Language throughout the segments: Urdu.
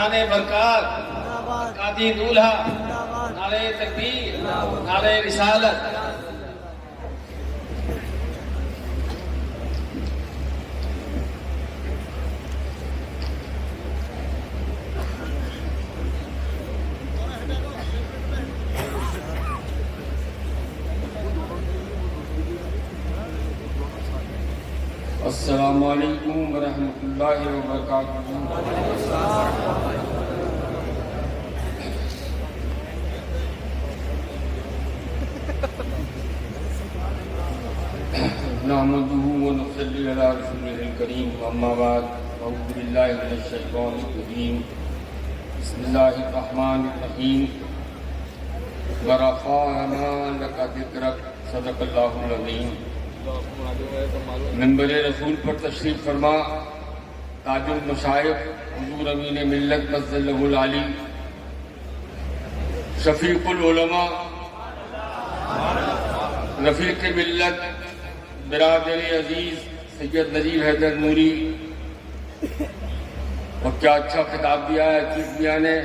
خاندان برکات، برکاتی دولہا، نعرہ تکبیر، نعرہ رسالت۔ السلام علیکم ورحمۃ اللہ وبرکاتہ۔ نحمدہ ونصلی علی رسولہ الکریم، اما بعد، اعوذ باللہ من الشیطان الرجیم، بسم اللہ الرحمن الرحیم۔ ورفعنا لک ذکرک، صدق اللہ العظیم۔ منبر رسول پر تشریف فرما تاج المشائخ حضور امین ملت مظلہ العالی، شفیق العلماء، رفیق ملت، برادر عزیز سید نذیر حیدر نوری، اور کیا اچھا خطاب دیا ہے چیف میاں نے،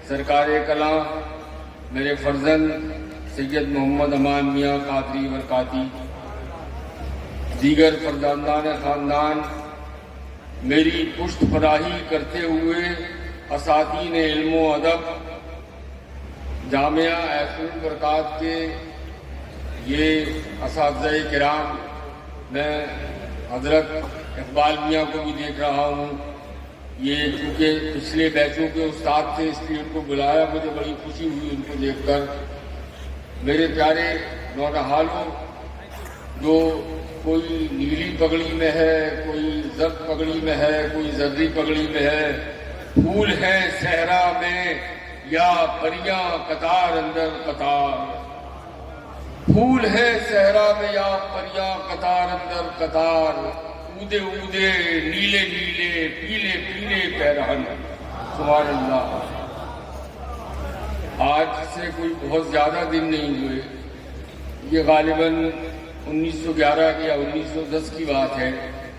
سرکار کلاں میرے فرزند سید محمد امان میاں قادری برکاتی، دیگر فرزندان خاندان، میری پشت پناہی کرتے ہوئے اساتین علم و ادب، جامعہ ایسر البرکات کے یہ اساتذہ کرام، میں حضرت اقبال میاں کو بھی دیکھ رہا ہوں، یہ چونکہ پچھلے بیچوں کے استاد تھے اس لیے ان کو بلایا، مجھے بڑی خوشی ہوئی ان کو دیکھ کر۔ میرے پیارے نونہالوں، جو کوئی نیلی پگڑی میں ہے، کوئی زرد پگڑی میں ہے، کوئی زردی پگڑی میں ہے، پھول ہیں صحرا میں یا پریاں قطار اندر قطار، پھول ہیں صحرا میں یا پریاں قطار اندر قطار، اودے اودے نیلے نیلے پیلے پیلے پیرہن، سبحان اللہ۔ آج سے کوئی بہت زیادہ دن نہیں ہوئے، یہ غالباً 1911 یا 1910 کی بات ہے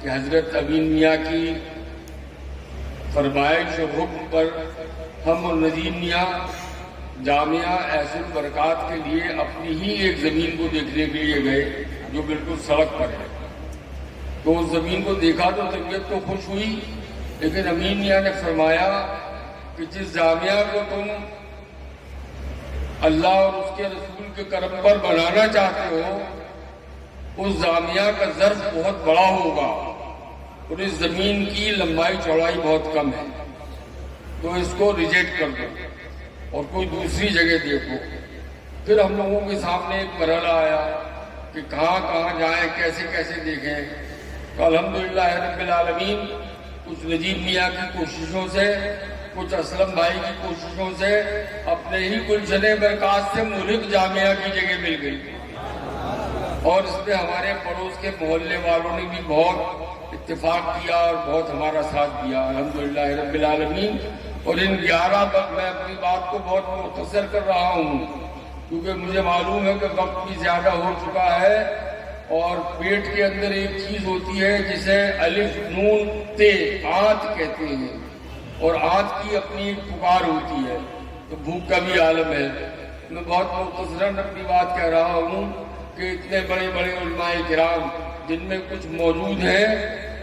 کہ حضرت امین میاں کی فرمائش اور حکم پر ہم اور ندیم میاں جامعہ ایسر البرکات کے لیے اپنی ہی ایک زمین کو دیکھنے کے لیے گئے جو بالکل سڑک پر ہے۔ تو اس زمین کو دیکھا تو طبیعت تو خوش ہوئی، لیکن امین میاں نے فرمایا کہ جس جامعہ کو تم اللہ اور اس کے رسول کے کرم پر بنانا چاہتے ہو، اس جامعہ کا ظرف بہت بڑا ہوگا اور اس زمین کی لمبائی چوڑائی بہت کم ہے، تو اس کو ریجیکٹ کر دو اور کوئی دوسری جگہ دیکھو۔ پھر ہم لوگوں کے سامنے ایک مرحلہ آیا کہ کہاں کہاں جائیں، کیسے کیسے دیکھیں۔ تو الحمدللہ رب العالمین کچھ نجیب میاں کی کوششوں سے، کچھ اسلم بھائی کی کوششوں سے اپنے ہی گلشن برکات سے ملک جامعہ کی جگہ مل گئی، اور اس میں ہمارے پڑوس کے محلے والوں نے بھی بہت اتفاق کیا اور بہت ہمارا ساتھ دیا، الحمدللہ رب العالمین۔ اور ان 11 وقت میں اپنی بات کو بہت مختصر کر رہا ہوں کیونکہ مجھے معلوم ہے کہ وقت بھی زیادہ ہو چکا ہے، اور پیٹ کے اندر ایک چیز ہوتی ہے جسے الف نون تے آنت کہتے ہیں، اور آنت کی اپنی ایک پکار ہوتی ہے، تو بھوک کا بھی عالم ہے۔ میں بہت مختصراً اپنی بات کہہ رہا ہوں کہ اتنے بڑے بڑے علماء کرام جن میں کچھ موجود ہیں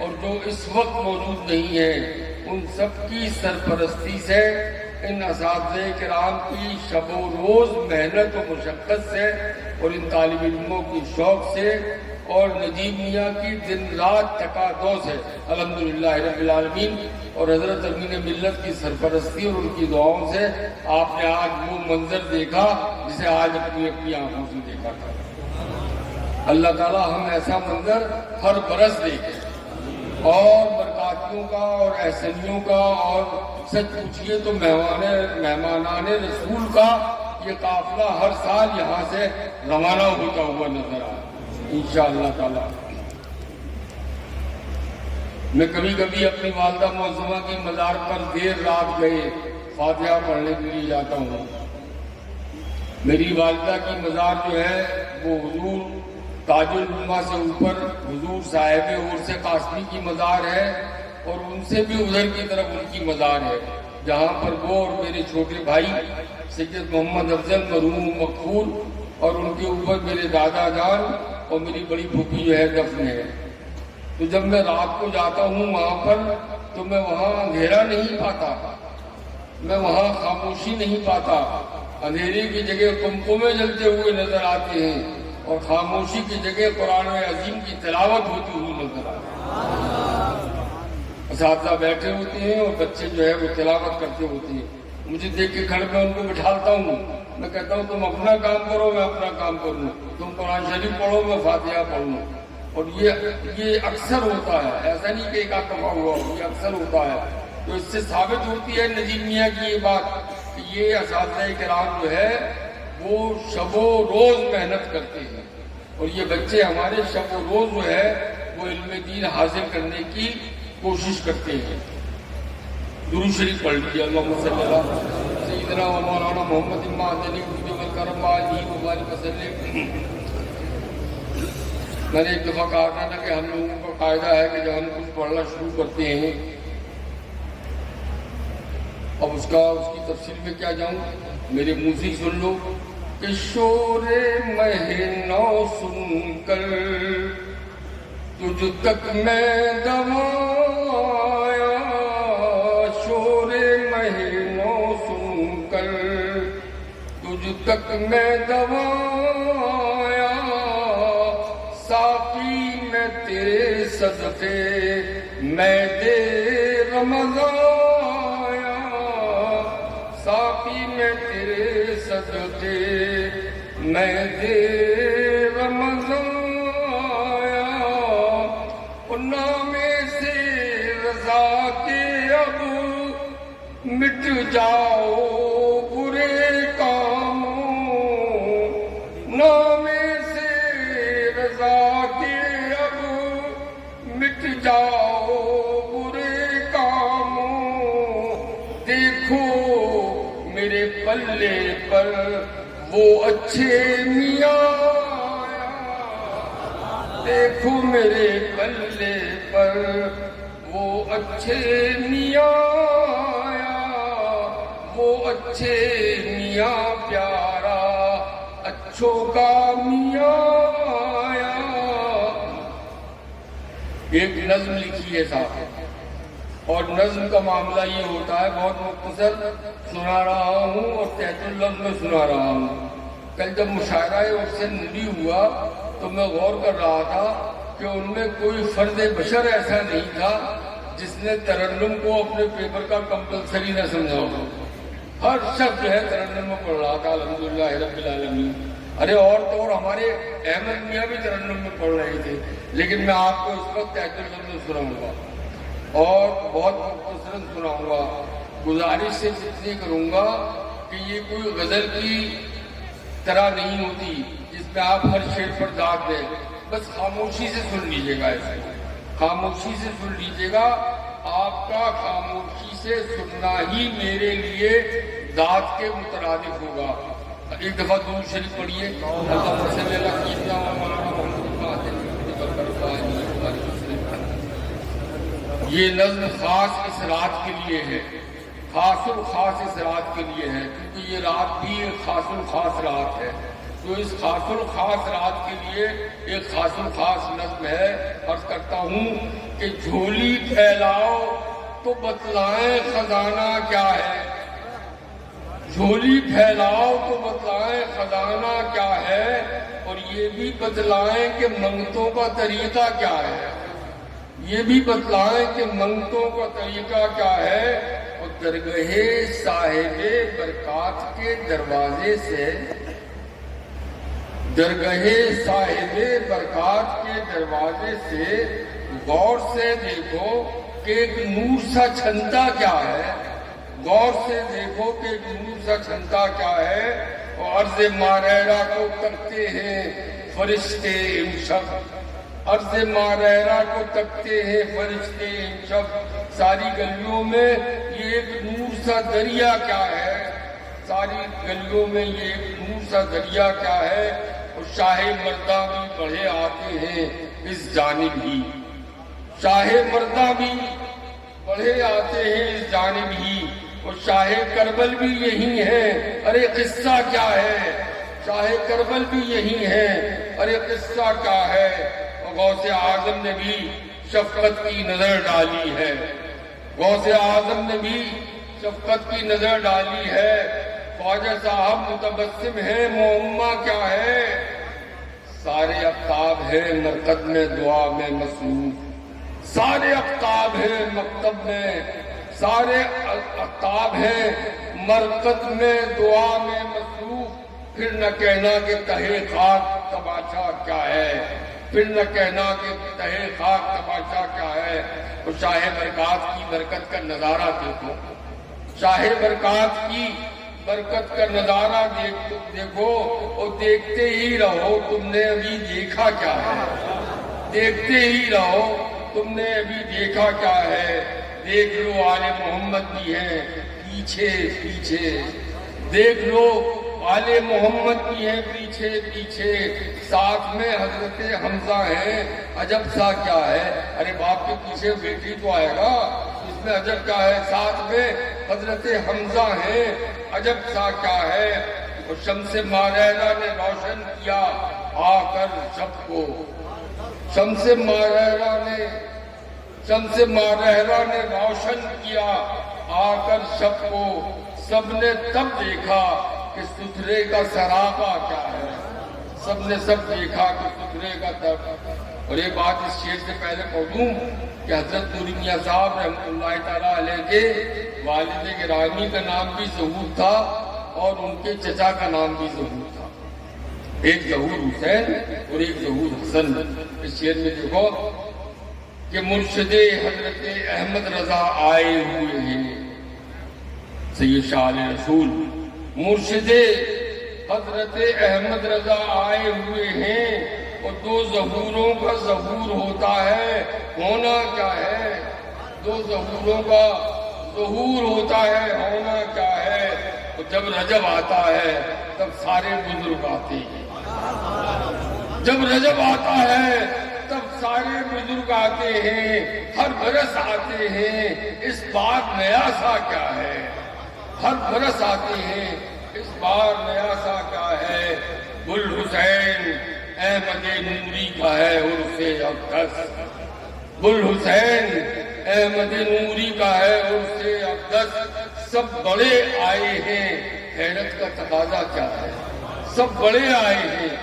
اور جو اس وقت موجود نہیں ہیں، ان سب کی سرپرستی سے، ان اساتذہ کرام کی شب و روز محنت و مشقت سے، اور ان طالب علموں کی شوق سے، اور نجیب میاں کی دن رات تقاضوں سے، الحمدللہ رب العالمین، اور حضرت امین ملت کی سرپرستی اور ان کی دعاؤں سے آپ نے آج وہ منظر دیکھا جسے آج اپنی آنکھوں سے دیکھا تھا۔ اللہ تعالی ہم ایسا منظر ہر برس دیکھیں، اور برکاتیوں کا اور احسنیوں کا، اور سچ پوچھئے تو مہمانان رسول کا یہ قافلہ ہر سال یہاں سے روانہ ہوتا ہوا نظر آئے انشاءاللہ تعالی۔ میں کبھی کبھی اپنی والدہ معظمہ کی مزار پر دیر رات گئے فاتحہ پڑھنے کے لیے جاتا ہوں۔ میری والدہ کی مزار جو ہے وہ حضور تاج العلماء سے اوپر حضور صاحب اور سے قاسمی کی مزار ہے، اور ان سے بھی ادھر کی طرف ان کی مزار ہے۔ جہاں پر وہ اور میرے چھوٹے بھائی سید محمد افضل مرحوم مقبول اور ان کے اوپر میرے دادا جان اور میری بڑی پھوپھی جو ہے دفن ہے۔ تو جب میں رات کو جاتا ہوں وہاں پر تو میں وہاں اندھیرا نہیں پاتا، میں وہاں خاموشی نہیں پاتا، اندھیرے کی جگہ قمقمے جلتے ہوئے نظر آتے ہیں اور خاموشی کی جگہ قرآن عظیم کی تلاوت ہوتی ہوئی نظر آتی ہے۔ اساتذہ بیٹھے ہوتے ہیں اور بچے جو ہے وہ تلاوت کرتے ہوتے ہیں، مجھے دیکھ کے کھڑ میں ان کو بٹھالتا ہوں، میں کہتا ہوں تم اپنا کام کرو میں اپنا کام کروں، تم قرآن شریف پڑھو میں فاتحہ پڑھوں۔ اور یہ اکثر ہوتا ہے، ایسا نہیں کہ ایک آدھ دفعہ ہوا ہو، یہ اکثر ہوتا ہے۔ تو اس سے ثابت ہوتی ہے نجیب میاں کی یہ بات کہ یہ اساتذہ کرام جو ہے وہ شب و روز محنت کرتے ہیں، اور یہ بچے ہمارے شب و روز جو ہے وہ علم دین حاصل کرنے کی کوشش کرتے ہیں۔ درود شریف پڑھ لیجیے، اللہم صلی اللہ سیدنا و مولانا محمد المعدنی والکرم علی وبارک وسلم۔ میں نے ایک دفعہ کہا تھا کہ ہم لوگوں کا قاعدہ ہے کہ جب ہم کچھ پڑھنا شروع کرتے ہیں، اب اس کی تفصیل میں کیا جاؤں، میرے منہ سے سن لو کہ شور مہینوں سن کر تجھ تک میں دوایا، شور مہینوں سن کر تجھ تک میں دوایا، ساقی میں تیرے صدقے میں دے رمضان آیا، ساقی میں تیرے صدقے میں دے رمضان آیا، اور نام سے رضا کے اب مٹ جاؤ برے کاموں، نام سے رضا کے اب مٹ جاؤ برے کاموں، دیکھو میرے پلے پر وہ اچھے میاں آیا، دیکھو میرے پلے پر وہ اچھے میاں آیا، وہ اچھے میاں پیارا اچھوں کا میاں آیا۔ ایک نظم لکھی ہے صاحب، اور نظم کا معاملہ یہ ہوتا ہے، بہت مختصر سنا رہا ہوں اور تحت اللفظ میں سنا رہا ہوں۔ کل جب مشاعرہ اس سے نبی ہوا تو میں غور کر رہا تھا کہ ان میں کوئی فرد بشر ایسا نہیں تھا جس نے ترنم کو اپنے پیپر کا کمپلسری نہ سمجھا ہو۔ ہر شخص جو ہے ترنم میں پڑھ رہا تھا، الحمدللہ رب العالمین۔ ارے اور تو اور ہمارے احمد میاں بھی ترنم میں پڑھ رہے تھے، لیکن میں آپ کو اس وقت تحت اللفظ میں سناؤں گا اور بہت مختصراً سناؤں گا۔ گزارش سے اتنی کروں گا کہ یہ کوئی غزل کی طرح نہیں ہوتی جس میں آپ ہر شعر پر داد دیں، بس خاموشی سے سن لیجیے گا، اس کو خاموشی سے سن لیجیے گا۔ آپ کا خاموشی سے سننا ہی میرے لیے داد کے مترادف ہوگا۔ ایک دفعہ درود شریف پڑھیے، اللہم صلی اللہ سیدنا و مولانا محمد المعدنی۔ یہ نظم خاص اس رات کے لیے ہے، خاص الخاص اس رات کے لیے ہے، کیونکہ یہ رات بھی ایک خاص الخاص رات ہے۔ تو اس خاص الخاص رات کے لیے ایک خاص الخاص نظم ہے۔ عرض کرتا ہوں کہ جھولی پھیلاؤ تو بتلائیں خزانہ کیا ہے، جھولی پھیلاؤ تو بتلائیں خزانہ کیا ہے، اور یہ بھی بتلائیں کہ منگتوں کا طریقہ کیا ہے، یہ بھی بتلائیں کہ منگتوں کا طریقہ کیا ہے۔ اور درگاہ صاحب برکات کے دروازے سے، درگاہ صاحب برکات کے دروازے سے غور سے دیکھو کہ ایک نور سا چھنتا کیا ہے، غور سے دیکھو کہ ایک نور سا چھنتا کیا ہے۔ اور عرض ماریرا کو تکتے ہیں فرشتے امشب، عرض ماریرا کو تکتے ہیں فرشتے امشب، ساری گلیوں میں یہ ایک نور سا دریا کیا ہے، ساری گلیوں میں یہ ایک نور سا دریا کیا ہے۔ اور شاہ مردہ بھی بڑھے آتے ہیں اس جانب ہی، شاہ مردہ بھی بڑھے آتے ہیں اس جانب ہی، وہ شاہ کربل بھی یہی ہے، ارے قصہ کیا ہے؟ شاہ کربل بھی یہی ہے، ارے قصہ کیا ہے؟ غوث اعظم نے بھی شفقت کی نظر ڈالی ہے، غوث اعظم نے بھی شفقت کی نظر ڈالی ہے۔ خواجہ صاحب متبسم ہے، معمہ کیا ہے؟ سارے افتاب ہیں مرکز میں دعا میں مصروف، سارے افتاب ہیں مکتب میں، سارے افتاب ہیں مرکز میں دعا میں مصروف۔ پھر نہ کہنا کہ تہے خاک تماشا کیا ہے، پھر نہ کہنا کہ تہے خاک تماشا کیا ہے۔ تو شاہ برکات کی برکت کا نظارہ دیکھو، شاہ برکات کی برکت کا نظارہ دیکھو، اور دیکھتے ہی رہو، تم نے ابھی دیکھا کیا ہے؟ دیکھتے ہی رہو، تم نے ابھی دیکھا کیا ہے؟ دیکھ لو آل محمد بھی ہیں پیچھے پیچھے، دیکھ لو آل محمد بھی ہیں پیچھے پیچھے، ساتھ میں حضرت حمزہ ہیں، عجب سا کیا ہے؟ ارے باپ کے پیچھے بیٹی تو آئے گا، اس میں عجب کیا ہے؟ ساتھ میں حضرت حمزہ ہیں، عجب سا کیا ہے؟ اور شمس ماریرہ نے روشن کیا آ کر شب کو، شمس ماریرہ نے روشن کیا آ کر شب کو، سب نے تب دیکھا کہ ستھرے کا سراپا کیا ہے، سب نے دیکھا کہ ستھرے کا تب۔ اور ایک بات اس شعر سے پہلے پڑھ دوں کہ حضرت نوری میاں صاحب رحمۃ اللہ تعالیٰ علیہ کے والد گرامی کا نام بھی ظہور تھا اور ان کے چچا کا نام بھی ظہور تھا، ایک ظہور حسین اور ایک ظہور حسن۔ اس شعر میں دیکھو کہ مرشد حضرت احمد رضا آئے ہوئے ہیں، سید شاہ علیہ رسول مرشد حضرت احمد رضا آئے ہوئے ہیں، اور دو ظہوروں کا ظہور ہوتا ہے، ہونا کیا ہے؟ دو ظہوروں کا ظہور ہوتا ہے، ہونا کیا ہے؟ اور جب رجب آتا ہے تب سارے بزرگ آتے ہیں، جب رجب آتا ہے تب سارے بزرگ آتے ہیں، ہر برس آتے ہیں، اس بار نیا سا کیا ہے؟ ہر برس آتے ہیں، اس بار نیا سا کیا ہے؟ گل حسین احمد نوری کا ہے عرس اقدس، گل حسین احمد نوری کا ہے عرس اقدس، سب بڑے آئے ہیں، حیرت کا تقاضا کیا ہے؟ سب بڑے آئے ہیں،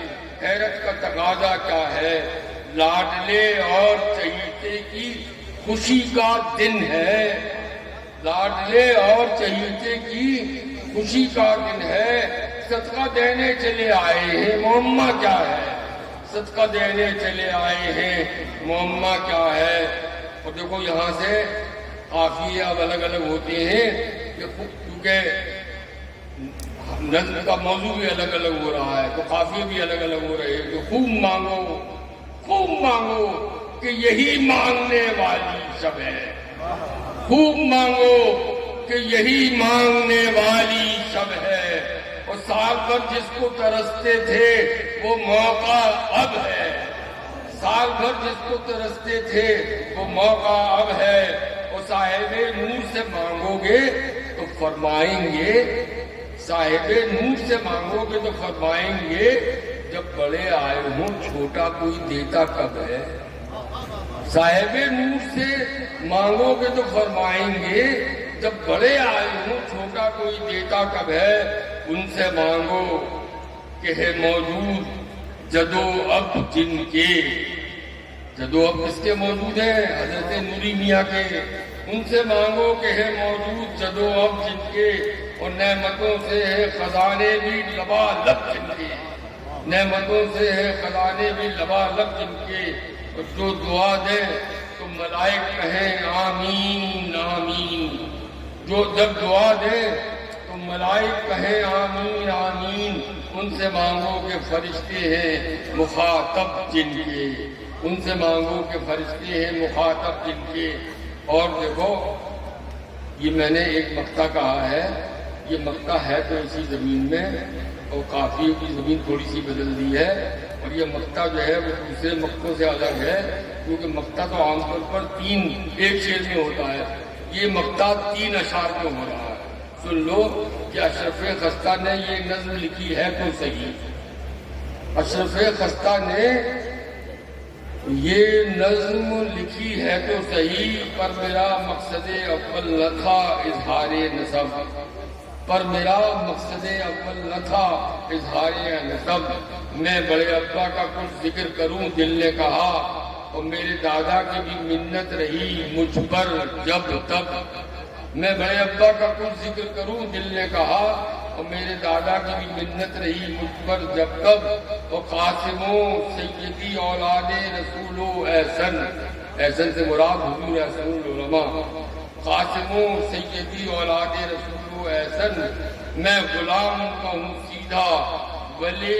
حیرت کا تقاضا کیا ہے؟ لاڈلے اور چہیتے کی خوشی کا دن ہے، لاڈلے اور چہیتے کی خوشی کا دن ہے، صدقہ دینے چلے آئے ہیں، معمہ کیا ہے؟ صدقہ دینے چلے آئے ہیں، معمہ کیا ہے؟ اور دیکھو یہاں سے قافیے اب الگ الگ ہوتے ہیں، کیونکہ نظم کا موضوع بھی الگ الگ ہو رہا ہے، تو قافیے بھی الگ الگ ہو رہے ہیں۔ تو خوب مانگو، خوب مانگو کہ یہی مانگنے والی شب ہے، خوب مانگو کہ یہی مانگنے والی شب ہے، اور سال بھر جس کو ترستے تھے وہ موقع اب ہے، سال بھر جس کو ترستے تھے وہ موقع اب ہے، اور صاحب نور سے مانگو گے تو فرمائیں گے، صاحب نور سے مانگو گے تو فرمائیں گے جب بڑے آئے ہوں چھوٹا کوئی دیتا کب ہے؟ صاحب نور سے مانگو گے تو فرمائیں گے جب بڑے آئے ہوں چھوٹا کوئی دیتا کب ہے؟ ان سے مانگو کہ ہے موجود جدو اب جن کے، جدو اب کس کے موجود ہیں؟ حضرت نوری میاں کے۔ ان سے مانگو کہ ہے موجود جدو اب جن کے، اور نعمتوں سے ہے خزانے بھی لبالب جن کے، نعمتوں سے ہے خزانے بھی لبالب جن کے، اور جو دعا دے تو ملائک کہیں آمین آمین، جو جب دعا دے تو ملائک کہیں آمین آمین۔ ان سے مانگو کہ فرشتے ہیں مخاطب جن کے، ان سے مانگو کہ فرشتے ہیں مخاطب جن کے۔ اور دیکھو یہ میں نے ایک مقطع کہا ہے، یہ مقطع ہے تو اسی زمین میں، اور قافیوں کی زمین تھوڑی سی بدل دی ہے، اور یہ مقطع جو ہے وہ دوسرے مقطعوں سے الگ ہے، کیونکہ مقطع تو عام طور پر ایک شعر میں ہوتا ہے، یہ مقطع 3 اشعار میں ہو رہا ہے، سن لو کہ اشرف خستہ نے یہ نظم لکھی ہے تو صحیح، اشرف خستہ نے یہ نظم لکھی ہے تو صحیح، پر میرا مقصد اول نہ تھا اظہار نسب، پر میرا مقصد اول نہ تھا اظہار نسب، میں بڑے ابا کا کچھ ذکر کروں دل نے کہا، اور میرے دادا کی بھی منت رہی مجھ پر جب تب، میں بڑے ابا کا کچھ ذکر کروں دل نے کہا، اور میرے دادا کی بھی منت رہی مجھ پر جب تب، اور قاسموں سیدی اولاد رسول و احسن، احسن سے مراد حضور احسن العلماء، قاسموں سیدی اولاد رسول و احسن، میں غلام کا ہوں سیدھا ولی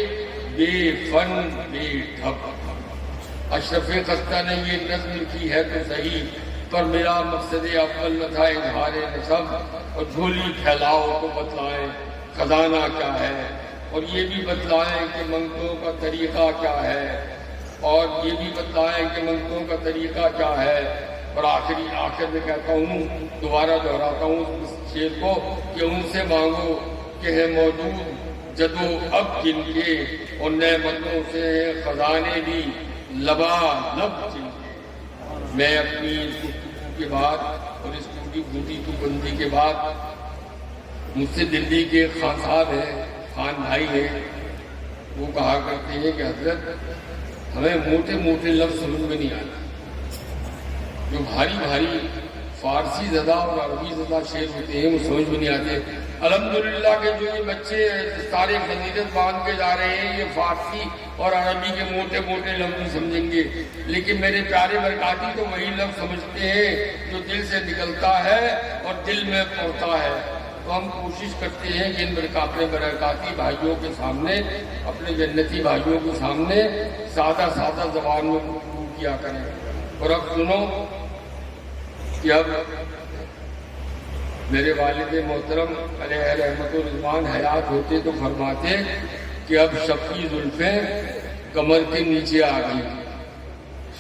بے فن بے ٹھپ، اشرف خستہ نے یہ نظم لکھی ہے تو صحیح، پر میرا مقصد اول نہ تھا اظہار نسب، اور جھولی پھیلاؤ تو بتلائیں خزانہ کیا ہے، اور یہ بھی بتلائیں کہ منگتوں کا طریقہ کیا ہے، اور یہ بھی بتلائیں کہ منگتوں کا طریقہ کیا ہے، اور آخر میں کہتا ہوں، دوبارہ دہراتا ہوں اس شعر کو، کہ ان سے مانگو کہ ہے موجود جدو اب جن کے، اور نعمتوں سے خزانے بھی لبا لب جن کے۔ میں اپنی اس گفتگو کے بعد اور اس ٹوٹی پھوٹی تو بندی کے بعد، مجھ سے دلی کے خان صاحب ہیں، خان بھائی ہیں، وہ کہا کرتے ہیں کہ حضرت ہمیں موٹے موٹے لفظ سمجھ میں نہیں آتا، جو بھاری بھاری فارسی زدہ اور عربی زدہ شعر ہوتے ہیں وہ سمجھ میں نہیں آتے۔ الحمدللہ کہ جو یہ بچے سارے فضیلت باندھ کے جا رہے ہیں، یہ فارسی اور عربی کے موٹے موٹے لفظ سمجھیں گے، لیکن میرے پیارے برکاتی تو وہی لفظ سمجھتے ہیں جو دل سے نکلتا ہے اور دل میں پڑتا ہے۔ تو ہم کوشش کرتے ہیں کہ ان اپنے برکاتی بھائیوں کے سامنے، اپنے جنتی بھائیوں کے سامنے سادہ سادہ زبان میں گفتگو کیا کریں۔ اور اب سنو کہ اب میرے والد محترم علیہ رحمت و رضوان حیات ہوتے تو فرماتے کہ اب شب کی زلفیں کمر کے نیچے آ گئی،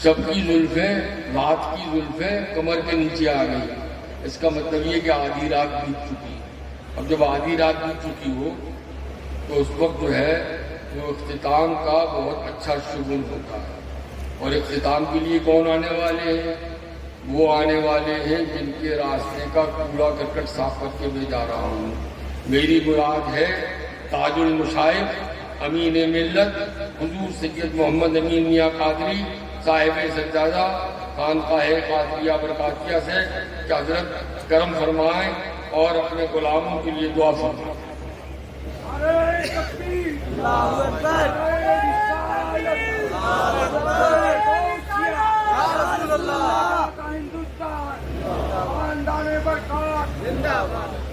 شب کی زلفیں، رات کی زلفیں کمر کے نیچے آ گئی۔ اس کا مطلب یہ کہ آدھی رات بیت چکی۔ اب جب آدھی رات بیت چکی ہو تو اس وقت جو ہے وہ اختتام کا بہت اچھا شگون ہوتا ہے۔ اور اختتام کے لیے کون آنے والے ہیں؟ وہ آنے والے ہیں جن کے راستے کا کوڑا کرکٹ صاف کر کے میں جا رہا ہوں۔ میری مراد ہے تاج المشائخ امین ملت حضور سید محمد امین میاں قادری صاحب سجادہ خانقاہ قادریہ برکاتیہ سے کہ حضرت کرم فرمائیں اور اپنے غلاموں کے لیے دعا فرمائیں۔ ہندوستان